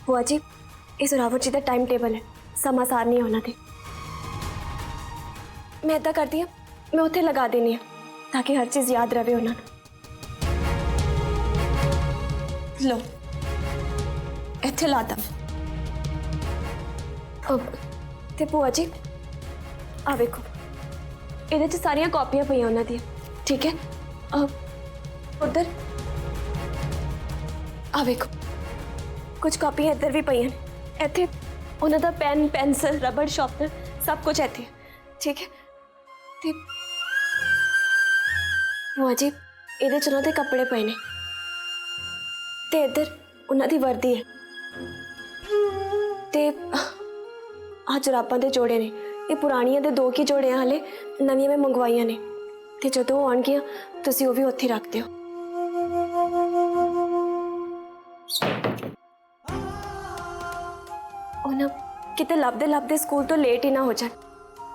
बुआ जी ये जोरावर जी का टाइम टेबल है, समा सार नहीं होना थे। मैं इदा करती हाँ, मैं उत्थे लगा देनी हाँ ताकि हर चीज़ याद रहे उन्होंने। लो इत्थे लाता ते भूआ जी आ वेखो ये सारिया कॉपियां पई उन्होंने, ठीक है। उधर आ वेखो कुछ कॉपियां इधर भी पई हैं, इत्थे उन्हों का पेन पेंसिल रबड़ शार्पनर सब कुछ इत्थे, ठीक है। ते भूआ जी ये उन्होंने कपड़े पे ने ते इधर उन्होंने वर्दी है ते आ जुराबां दे जोड़े ने, ये पुरानियां दे 2 की जोड़े हाले, नवियां मैं मंगवाइया ने ते जदों आउणगियां तुसीं वो भी उत्थे रख दिओ। उन्हां किते लभदे लभदे स्कूल तो लेट ही ना हो जाए।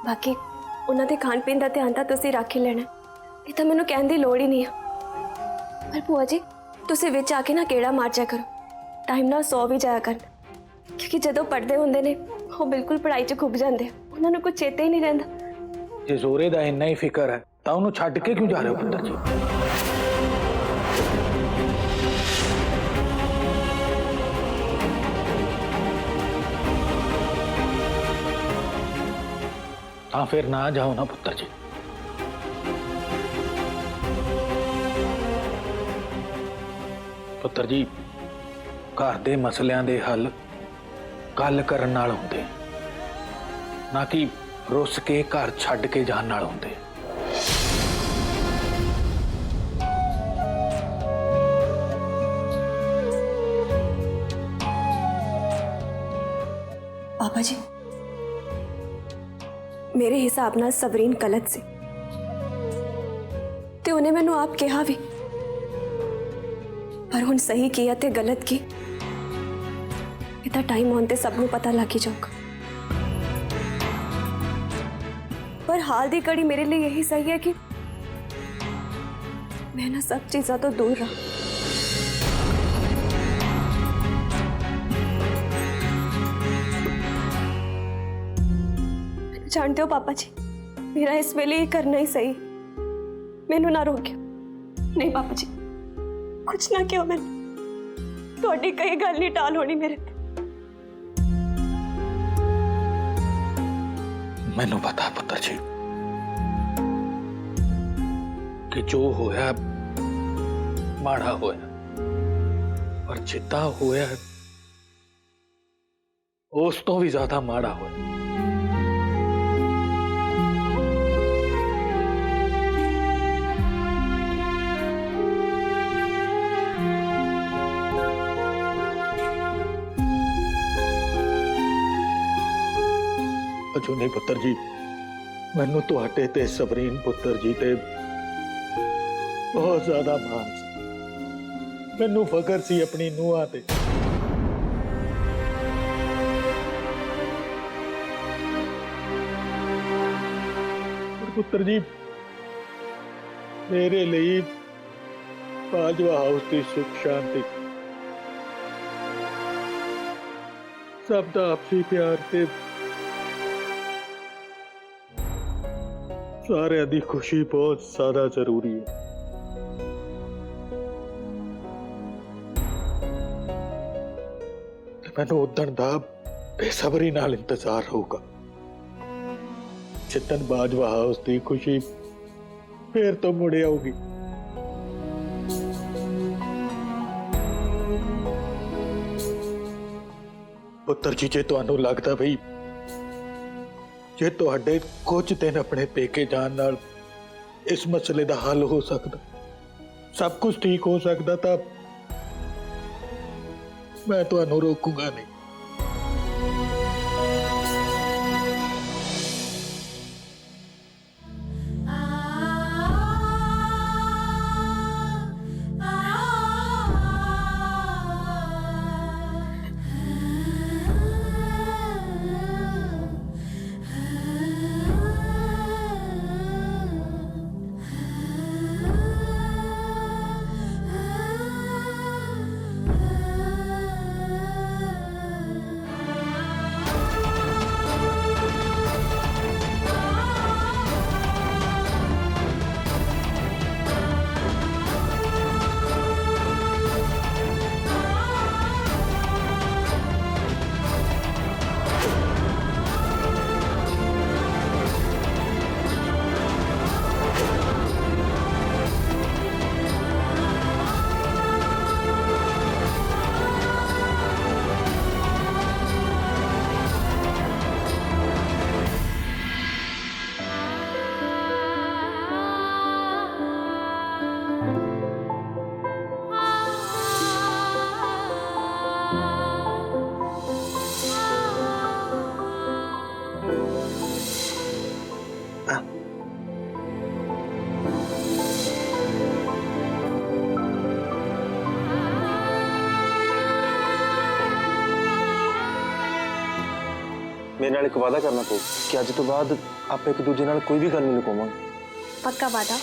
बाकी उन्हां दे खाण पीण दा ध्यान तां तुसीं रख ही लेना, ये तां मैनूं कहण दी लोड़ ही नहीं है। पर भूआ जी तुसीं विच आके ना गेड़ा मार जा करो, टाइम नाल सौ भी जाया कर, क्योंकि जदों पढ़दे हुंदे ने वो बिल्कुल पढ़ाई च खुब जाते, उन्होंने कुछ चेते ही नहीं रहिंदा। जे जोरे दा इन्ना ही फिकर है तां उन्होंने छड्ड के क्यों जा रहे हो पुत्तर जी? तां फिर ना जाओ ना पुत्तर जी। पुत्तर जी घर दे मसलियां दे हल गल करन नाल हुंदे, ना कि रुस के घर छड्ड के जान नाल हुंदे। पापा जी मेरे हिसाब नाल सबरीन गलत सी ते उन्हें मैनू आप कहा भी, पर हुण सही किया ते गलत की इतना टाइम आने सबनों पता लग ही जाऊगा। पर हाल दी कड़ी मेरे लिए यही सही है कि मैं ना सब चीज़ों तो दूर रहा। जानते हो पापा जी मेरा इस वेले ये करना ही सही, मैनू ना रोकियो। नहीं पापा जी कुछ ना क्यों, मैंने थोड़ी कई गल नहीं टाल होनी मेरे ते। मैनू पता पुत्र जी कि जो होया माड़ा होया, पर जिद्दा होया उस तो भी ज्यादा माड़ा होया। अजू नहीं पुत्र जी, मैनू तुहाडे ते सबरीन पुत्र जी ते बहुत ज्यादा मान सी, मैनू फकर सी अपनी नूहां ते। पुत्र जी मेरे लिए बाजवा हाउस की सुख शांति सब दा आपसी प्यार ते सारे दी खुशी बहुत ज्यादा जरूरी है। मैनू उदण दा बेसब्री नाल इंतजार होगा जिदन बाजवा हाउस की खुशी फिर तो मुड़े आऊगी। पुत्र जी जे तुहानू लगदा बई जे तुहाडे कुछ दिन अपने पेके जान नाल इस मसले का हल हो सकता, सब कुछ ठीक हो सकता, तो मैं तुहानू रोकूंगा नहीं। मेरे नाल एक वादा करना पो कि अज तो बाद आप एक दूजे नाल कोई भी गल नहीं लुकावांगे। पक्का वादा?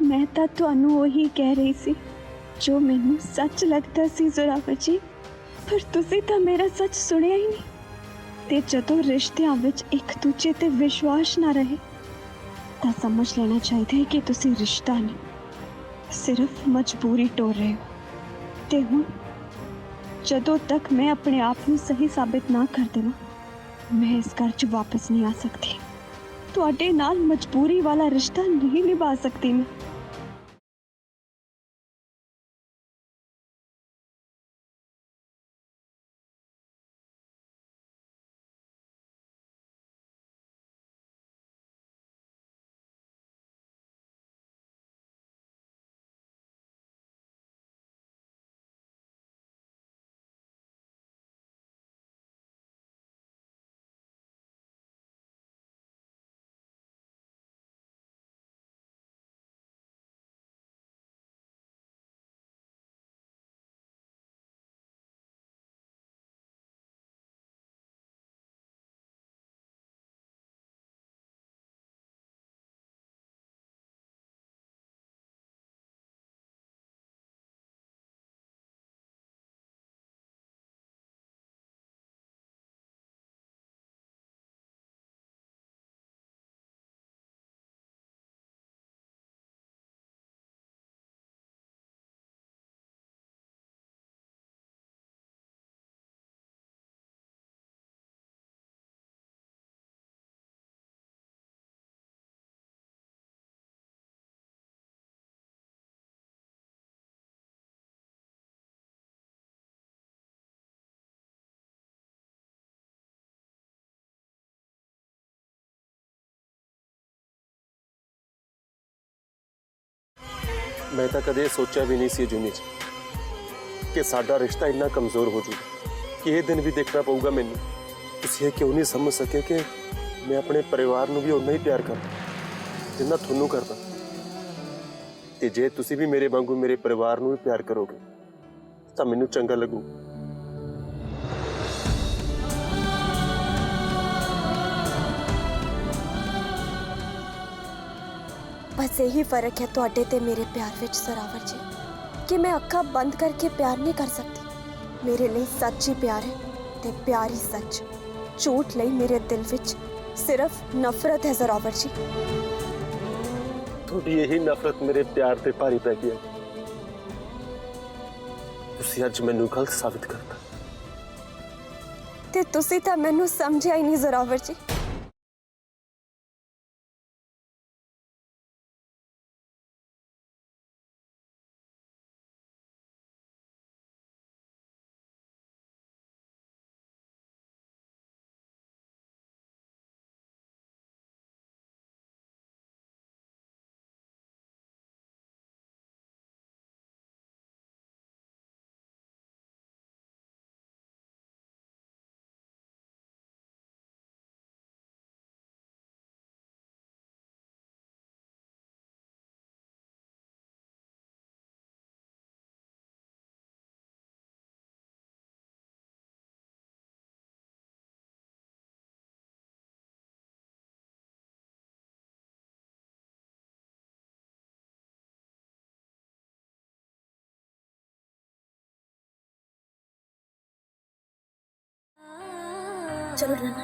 मैं ਤਾਂ ਤੁਹਾਨੂੰ ਉਹੀ ਕਹਿ ਰਹੀ ਸੀ ਜੋ ਮੈਨੂੰ ਸੱਚ ਲੱਗਦਾ ਸੀ ਜ਼ੋਰਾਵਰ ਜੀ, ਪਰ ਤੁਸੀਂ ਤਾਂ ਮੇਰਾ ਸੱਚ ਸੁਣਿਆ ਹੀ ਨਹੀਂ। ਤੇ ਜਦੋਂ ਰਿਸ਼ਤਿਆਂ ਵਿੱਚ ਇੱਕ ਦੂਜੇ ਤੇ ਵਿਸ਼ਵਾਸ ਨਾ ਰਹੇ ਤਾਂ ਸਮਝ ਲੈਣਾ ਚਾਹੀਦਾ ਹੈ ਕਿ ਤੁਸੀਂ ਰਿਸ਼ਤਾ ਨਹੀਂ, ਸਿਰਫ ਮਜਬੂਰੀ ਟੋਰ ਰਹੇ ਹੋ। ਤੇ ਹੁਣ ਜਦੋਂ ਤੱਕ ਮੈਂ ਆਪਣੇ ਆਪ ਨੂੰ ਸਹੀ ਸਾਬਿਤ ਨਾ ਕਰ ਦੇਵਾਂ, ਮੈਂ ਇਸ ਘਰ 'ਚ ਵਾਪਸ ਨਹੀਂ ਆ ਸਕਦੀ। ਤੁਹਾਡੇ ਨਾਲ ਮਜਬੂਰੀ ਵਾਲਾ ਰਿਸ਼ਤਾ ਨਹੀਂ ਨਿਭਾ ਸਕਦੀ ਮੈਂ। मैं तो कदे सोचा भी नहीं सी जुनी कि साडा रिश्ता इन्ना कमज़ोर हो जाए कि ये दिन भी देखना पऊगा मैनू। तुसीं ये क्यों नहीं समझ सके कि मैं अपने परिवार नूं भी उन्ना ही प्यार करदा जिन्ना तुहानूं करदा। ते जे तुसीं भी मेरे वांगू मेरे परिवार नूं भी प्यार करोगे तां मैनूं चंगा लगू। बस यही फर्क है तुहाडे ते मेरे प्यार विच सरावर जी, कि मैं अखा बंद करके प्यार नहीं कर सकती। मेरे लिए सच ही प्यार है ते प्यार ही सच। झूठ लई मेरे दिल विच सिर्फ नफरत है सरावर जी। थोड़ी यही नफरत मेरे प्यार ते भारी पै गई। तुसीं अज मैनूं गलत साबित करता ते तुसी तां मैनूं समझिया ही नहीं सरावर जी। चलो नाना।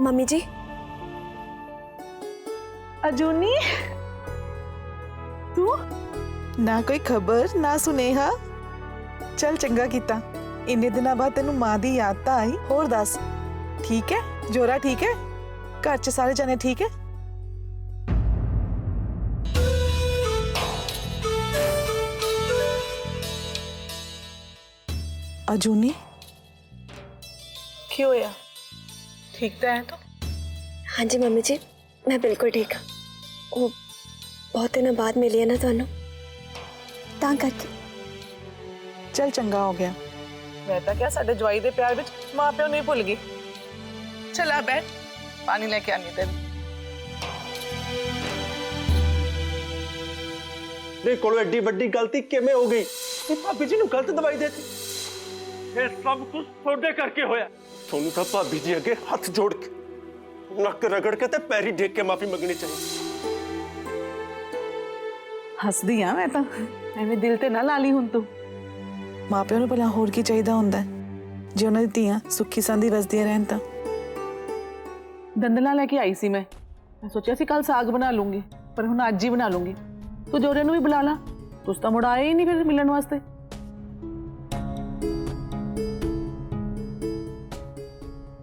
मम्मी जी। अजूनी तू ना कोई खबर ना सुनेहा। चल चंगा कीता, इन्ने दिनों बाद तेनू मां दी याद तो आई। होर दस ठीक है? जोरा ठीक है? घर च सारे जने ठीक है? अजूनी क्यों होया? ठीक तो है तो? हाँ जी मम्मी जी, मैं बिल्कुल ठीक हाँ। वो बहुत दिनों बाद मिली है ना थानू, तां करके। चल चंगा हो गया। मैं तो क्या साडे जवाई दे प्यार विच मां प्यो नहीं भुल गई। चला बैठ, पानी लेके आनी तेरे। नहीं कोलो एडी वड्डी गलती किवें हो गई? भाभी जी नूं गलत दवाई देती। ये सब कुछ थोड़े करके होया। ਤੁਹਾਨੂੰ ਤਾਂ ਭਾਬੀ जी अगे हाथ जोड़ के नक रगड़ के ते पैरी ढेक के माफी मंगनी चाहिए। हसदी हाँ मैं तो, एवें दिल ते ना ला ली हुण तू। मां प्यो नूं भला होर की चाहीदा हुंदा है जे उन्हां दी धीआं सुखी सांदी वसदियां रहन तां। दंदला लेके आई सी मैं सोचा सी कल साग बना लूंगी, पर हुण अज ही बना लूंगी। तू जोरे नूं भी बुला ला, तुस तां मुड़ आए ही नहीं फिर मिलण वास्ते।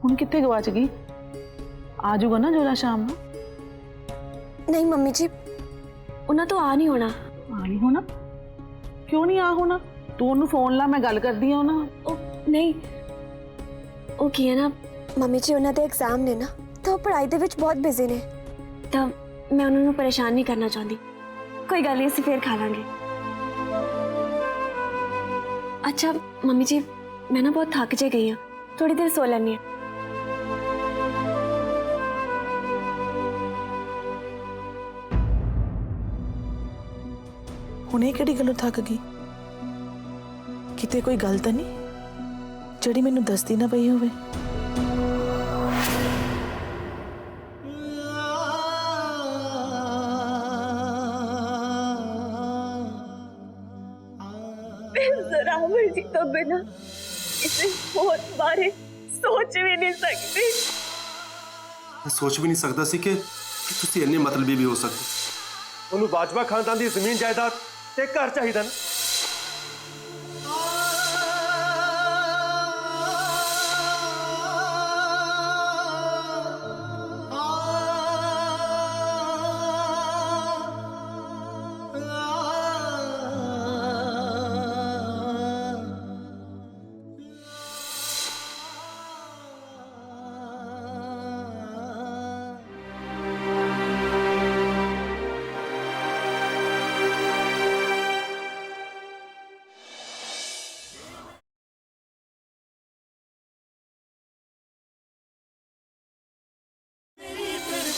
हुण कित्थे गवाच गई? आ जाऊगा ना जोरा शाम नूं? नहीं मम्मी जी, उन्हें तो आ नहीं होना। आ नहीं होना? क्यों नहीं आ होना? तू उन्हें फोन ला, मैं गल करदी हां ना। ओ नहीं, वो की है ना मम्मी जी, उन्हें दे एग्जाम ने ना, तो पढ़ाई दे विच बहुत बिजी ने, तो मैं उन्होंने परेशान नहीं करना चाहती। कोई गल नहीं, ਅਸੀਂ फिर खा लांगे। अच्छा मम्मी जी, मैं ना बहुत थक जे गई हाँ, थोड़ी देर सो लैनी है। हुणे किहड़ी गल्लों थक गई? किते कोई गल तां नहीं जिहड़ी मैनूं दसदी ना पई होवे? रावण जी तो बिना इसे बहुत बारे सोच भी नहीं सकती। मैं सोच भी नहीं सकता सी कि तुसी इन्ने मतलबी भी हो सकते। ਉਹਨੂੰ ਬਾਜਵਾ ਖਾਨਦਾਨ ਦੀ ਜ਼ਮੀਨ ਜਾਇਦਾਦ ਤੇ ਘਰ ਚਾਹੀਦਾ ਨਾ।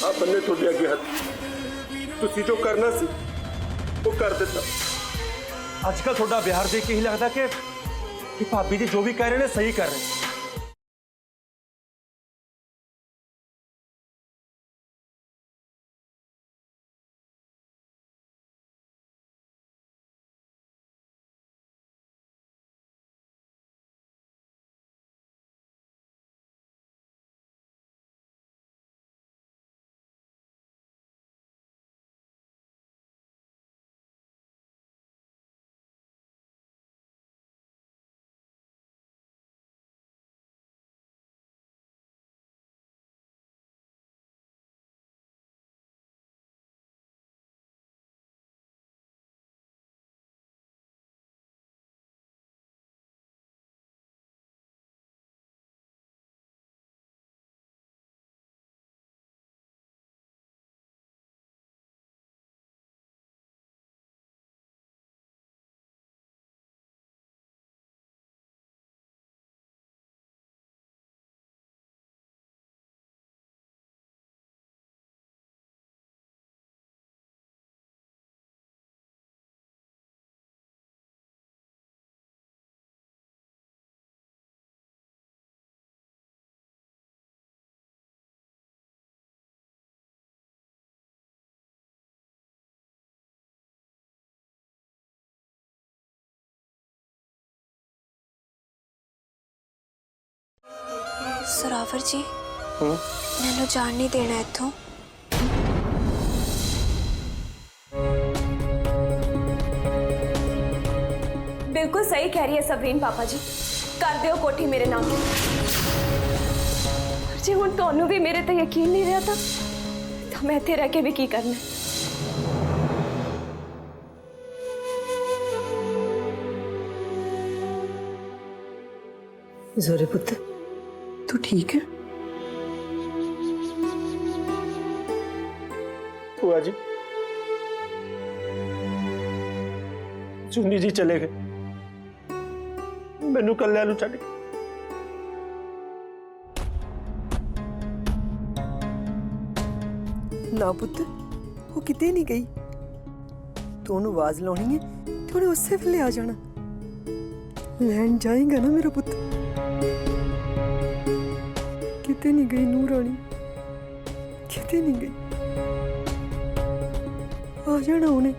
आप बन्ने थोड़े अगे हथ, तुसी जो करना सी वो कर दिता। आजकल थोड़ा बिहार देख के ही लगता कि भाभी जी जो भी कह रहे हैं सही कर रहे हैं। सुरावर जी, ਮੈਨੂੰ ਜਾਣ ਨਹੀਂ ਦੇਣਾ ਇੱਥੋਂ। ਬਿਲਕੁਲ ਸਹੀ ਕਹਿ ਰਹੀ ਹੈ ਸਬਰੀਨ ਪਾਪਾ ਜੀ, ਕਰ ਦਿਓ ਕੋਠੀ ਮੇਰੇ ਨਾਮ ਤੇ। ਪਰ ਜੇ ਹੁਣ ਤੁਹਾਨੂੰ ਵੀ ਮੇਰੇ ਤੇ ਯਕੀਨ ਨਹੀਂ ਰਿਹਾ ਤਾਂ ਮੈਂ ਇੱਥੇ ਰਹਿ ਕੇ ਵੀ ਕੀ ਕਰਨਾ। जोरे पुत्र तू ठीक है? ਭੂਆ ਜੀ ਚੁੰਨੀ ਜੀ ਚਲੇ ਗਏ, ਮੈਨੂੰ ਕੱਲਿਆਂ ਨੂੰ ਛੱਡ ਕੇ। ना पुत्र वो किते नहीं गई, तू ओनू आवाज लानी है तो उन्हें उससे वेले आ जाना। लैन जाएगा ना मेरा पुत्र, किते नहीं गई नूर रानी, किते नहीं गई, आ जाना उन्हें।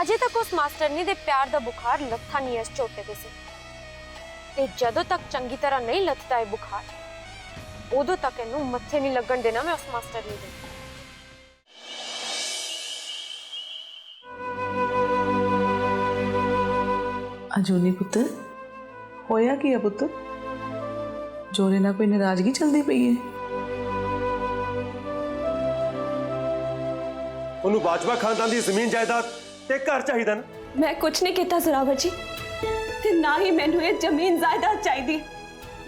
ਅਜੇ ਤੱਕ ਉਸ ਮਾਸਟਰਨੀ ਦੇ ਪਿਆਰ ਦਾ ਬੁਖਾਰ ਲੱਥਾ ਨਹੀਂ ਇਸ ਝੋਟੇ ਦੇ ਸੀ, ਤੇ ਜਦੋਂ ਤੱਕ ਚੰਗੀ ਤਰ੍ਹਾਂ ਨਹੀਂ ਲੱਥਦਾ ਇਹ ਬੁਖਾਰ, ਉਦੋਂ ਤੱਕ ਇਹਨੂੰ ਮੱਥੇ ਨਹੀਂ ਲੱਗਣ ਦੇਣਾ ਮੈਂ ਉਸ ਮਾਸਟਰਨੀ ਦੇ। अजूनी पुत्र होया की है पुत्र? जोरे ना कोई नाराजगी चलती पई है? ਉਹਨੂੰ ਬਾਜਵਾ ਖਾਨਦਾਨ ਦੀ ਜ਼ਮੀਨ ਜਾਇਦਾਦ ਤੇ ਘਰ ਚਾਹੀਦਾ ਨਾ। ਮੈਂ ਕੁਝ ਨਹੀਂ ਕੀਤਾ ਜ਼ੋਰਾਵਰ ਜੀ, ਤੇ ਨਾ ਹੀ ਮੈਨੂੰ ਇਹ ਜ਼ਮੀਨ ਜਾਇਦਾਦ ਚਾਹੀਦੀ।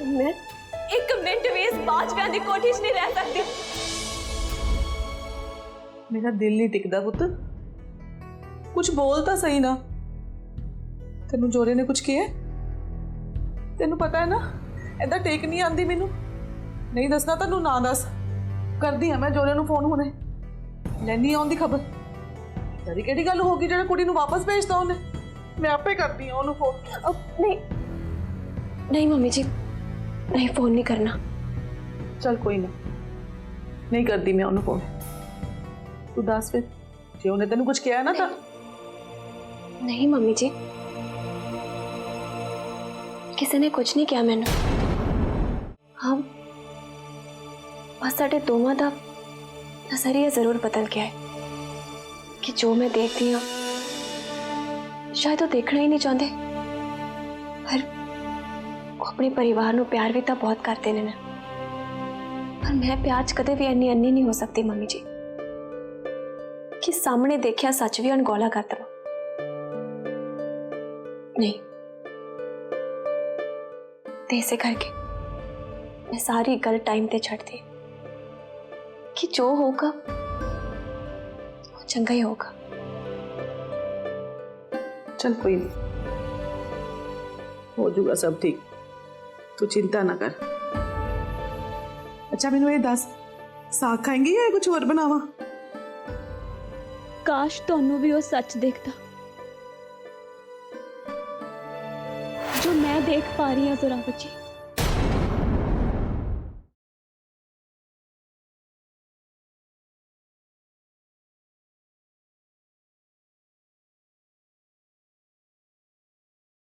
ਮੈਂ ਇੱਕ ਮਿੰਟ ਵੀ ਇਸ ਬਾਜਵਿਆਂ ਦੀ ਕੋਠੀ 'ਚ ਨਹੀਂ ਰਹਿ ਸਕਦੀ। मेरा दिल नहीं टिकदा पुत्र, कुछ बोल तो सही ना। तेनू जोरे ने कुछ किया? तेनू पता है ना इदा टेक नहीं आती, मैनू नहीं दसना तेनू ना दस। करदी हाँ मैं जोरे नू फोन हुणे, लैनी आउण दी खबर। तेरी केड़ी गल होगी जेड़ा कुड़ी नू वापस भेजता उन्हें? मैं आपे करदी हां ओनू फोन। नहीं नहीं मम्मी जी, नहीं फोन नहीं करना। चल कोई ना, नहीं करदी मैं ओनू फोन। तू दस फिर जे उन्हें तेनू कुछ किया ना तो। नहीं मम्मी जी, किसी ने कुछ नहीं किया मैनू। हाँ बस साडे दोवां दा नजरिया जरूर बदल गया है कि जो मैं देखती हाँ शायद वो देखना ही नहीं चाहते, पर वो अपने परिवार नू प्यार भी तो बहुत करते ने। पर मैं प्यार च कदे भी इन्नी अन्नी नहीं हो सकती मम्मी जी कि सामने देखिया सच भी अनगौला कर दवां। नहीं, ते इसे करके मैं सारी गल टाइम ते छड़ दी कि जो होगा वो चंगा ही होगा। चल कोई नहीं, हो जाऊगा सब ठीक, तू चिंता ना कर। अच्छा मैनू ये दस, साग खाएंगी या कुछ और बनावा? काश ਤੁਹਾਨੂੰ ਵੀ ਉਹ ਸੱਚ ਦੇਖਦਾ जो मैं देख पा रही हूँ जोरावर जी।